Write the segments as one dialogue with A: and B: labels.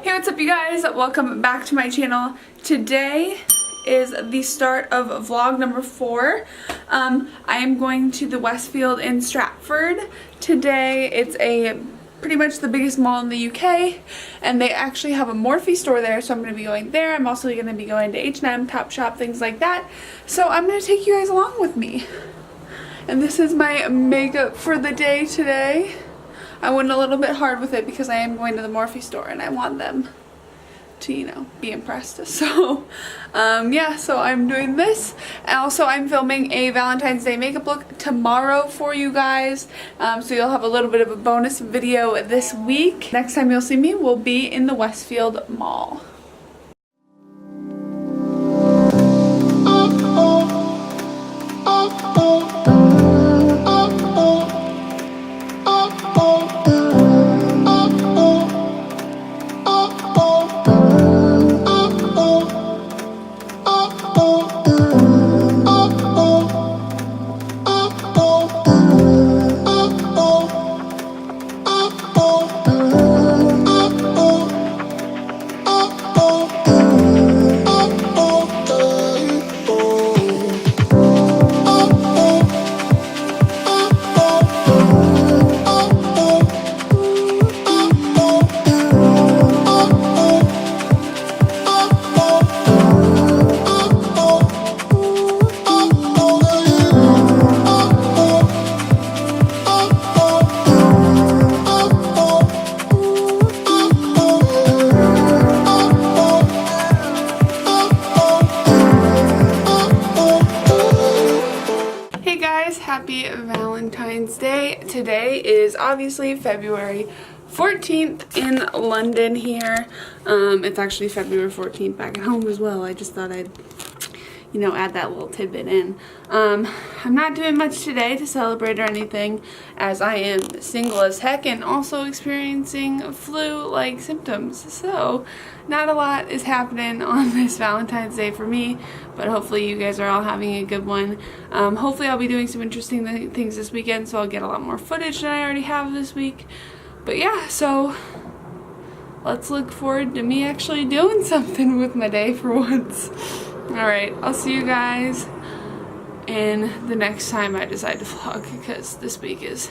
A: Hey, what's up you guys? Welcome back to my channel. Today is the start of vlog number 4. I am going to the Westfield in Stratford today. It's pretty much the biggest mall in the UK, and they actually have a Morphe store there, so I'm going to be going there. I'm also going to be going to H&M, Topshop, things like that. So I'm going to take you guys along with me. And this is my makeup for the day today. I went a little bit hard with it because I am going to the Morphe store and I want them to, you know, be impressed. So, yeah, so I'm doing this. And also I'm filming a Valentine's Day makeup look tomorrow for you guys. So you'll have a little bit of a bonus video this week. Next time you'll see me will be in the Westfield Mall. Happy Valentine's Day. Today is obviously February 14th in London here. It's actually February 14th back at home as well. I just thought I'd, you know, add that little tidbit in. I'm not doing much today to celebrate or anything, as I am single as heck and also experiencing flu-like symptoms. So not a lot is happening on this Valentine's Day for me, but hopefully you guys are all having a good one. Hopefully I'll be doing some interesting things this weekend, so I'll get a lot more footage than I already have this week. But yeah, so let's look forward to me actually doing something with my day for once. Alright, I'll see you guys in the next time I decide to vlog, because this week is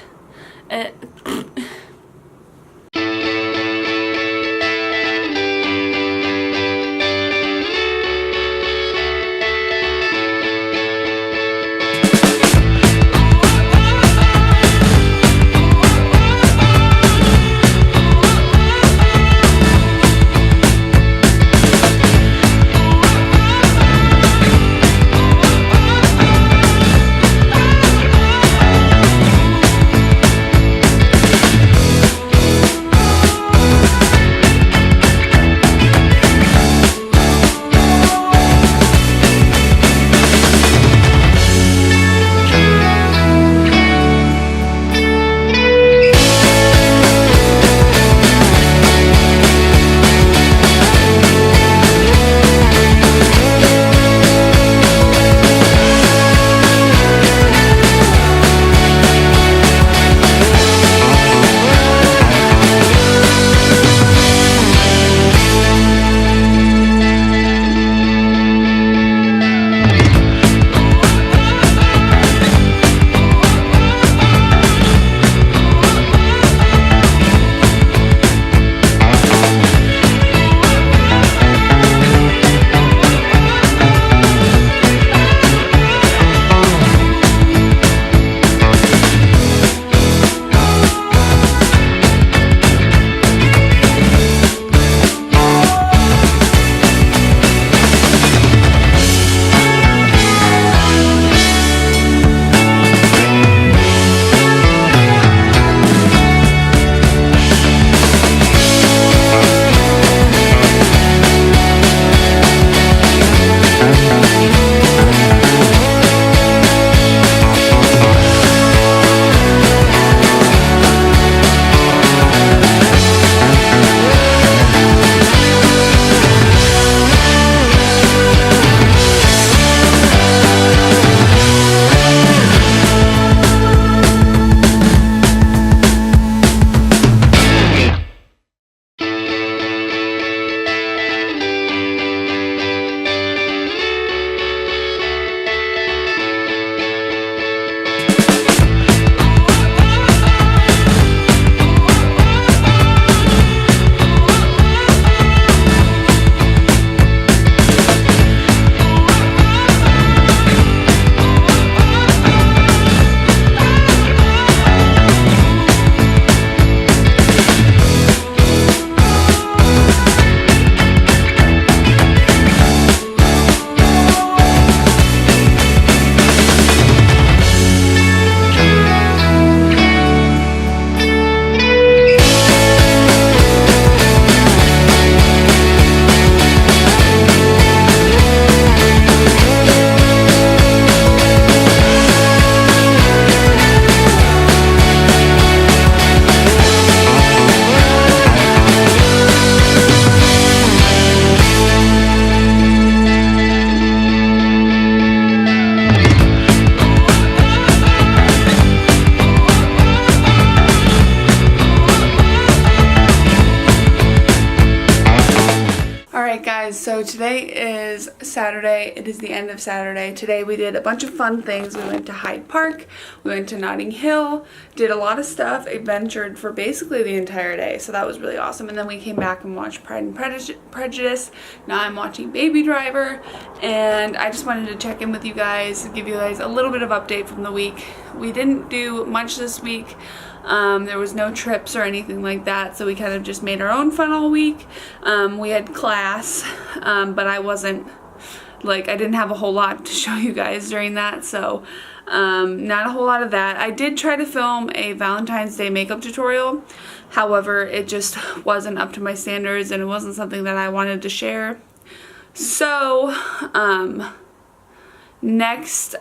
A: Alright guys, so today is Saturday. It is the end of Saturday. Today we did a bunch of fun things. We went to Hyde Park, we went to Notting Hill, did a lot of stuff, adventured for basically the entire day. So that was really awesome. And then we came back and watched Pride and Prejudice. Now I'm watching Baby Driver. And I just wanted to check in with you guys, give you guys a little bit of update from the week. We didn't do much this week. There was no trips or anything like that, so we kind of just made our own fun all week. We had class, but I didn't have a whole lot to show you guys during that, so not a whole lot of that. I did try to film a Valentine's Day makeup tutorial, however, it just wasn't up to my standards and it wasn't something that I wanted to share. So,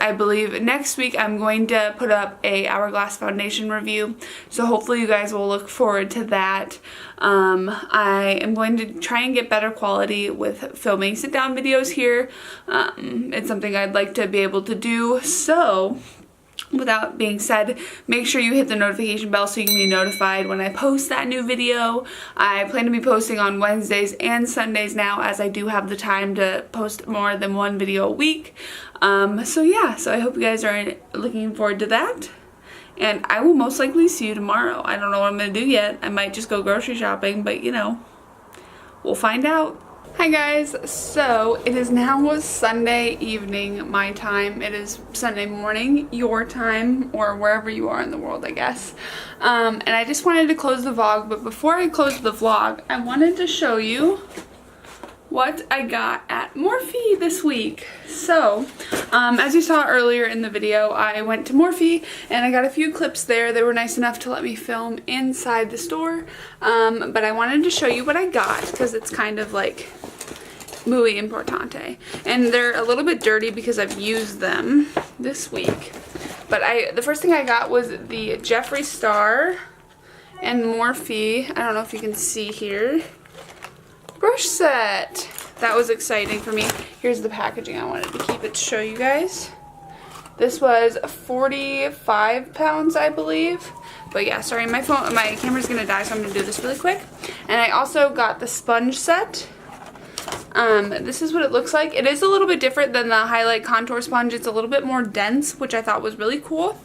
A: I believe next week I'm going to put up a Hourglass foundation review, so hopefully you guys will look forward to that. I am going to try and get better quality with filming sit down videos here. It's something I'd like to be able to do, so with that being said, make sure you hit the notification bell so you can be notified when I post that new video. I plan to be posting on Wednesdays and Sundays now, as I do have the time to post more than one video a week. So I hope you guys are looking forward to that. And I will most likely see you tomorrow. I don't know what I'm going to do yet. I might just go grocery shopping, but you know, we'll find out. Hi guys, so it is now Sunday evening, my time. It is Sunday morning, your time, or wherever you are in the world, I guess. And I just wanted to close the vlog, but before I close the vlog, I wanted to show you what I got at Morphe this week. So, as you saw earlier in the video, I went to Morphe and I got a few clips there. They were nice enough to let me film inside the store, but I wanted to show you what I got because it's kind of like muy importante. And they're a little bit dirty because I've used them this week. But the first thing I got was the Jeffree Star and Morphe, I don't know if you can see here, brush set. That was exciting for me. Here's the packaging. I wanted to keep it to show you guys. This was 45 pounds, I believe. But yeah, sorry, my camera's gonna die, so I'm gonna do this really quick. And I also got the sponge set. This is what it looks like. It is a little bit different than the highlight contour sponge. It's a little bit more dense, which I thought was really cool.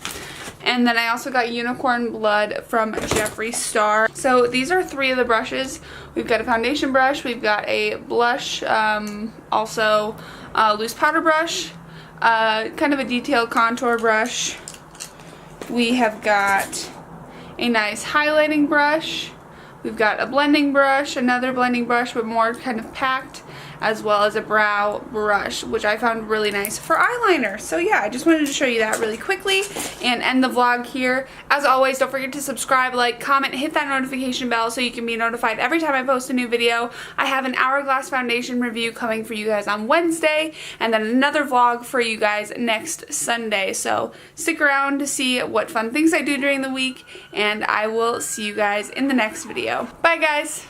A: And then I also got Unicorn Blood from Jeffree Star. So these are three of the brushes. We've got a foundation brush, we've got a blush, also a loose powder brush, kind of a detailed contour brush. We have got a nice highlighting brush. We've got a blending brush, another blending brush, but more kind of packed, as well as a brow brush, which I found really nice for eyeliner. So yeah, I just wanted to show you that really quickly and end the vlog here. As always, don't forget to subscribe, like, comment, hit that notification bell so you can be notified every time I post a new video. I have an Hourglass foundation review coming for you guys on Wednesday, and then another vlog for you guys next Sunday. So stick around to see what fun things I do during the week, and I will see you guys in the next video. Bye guys!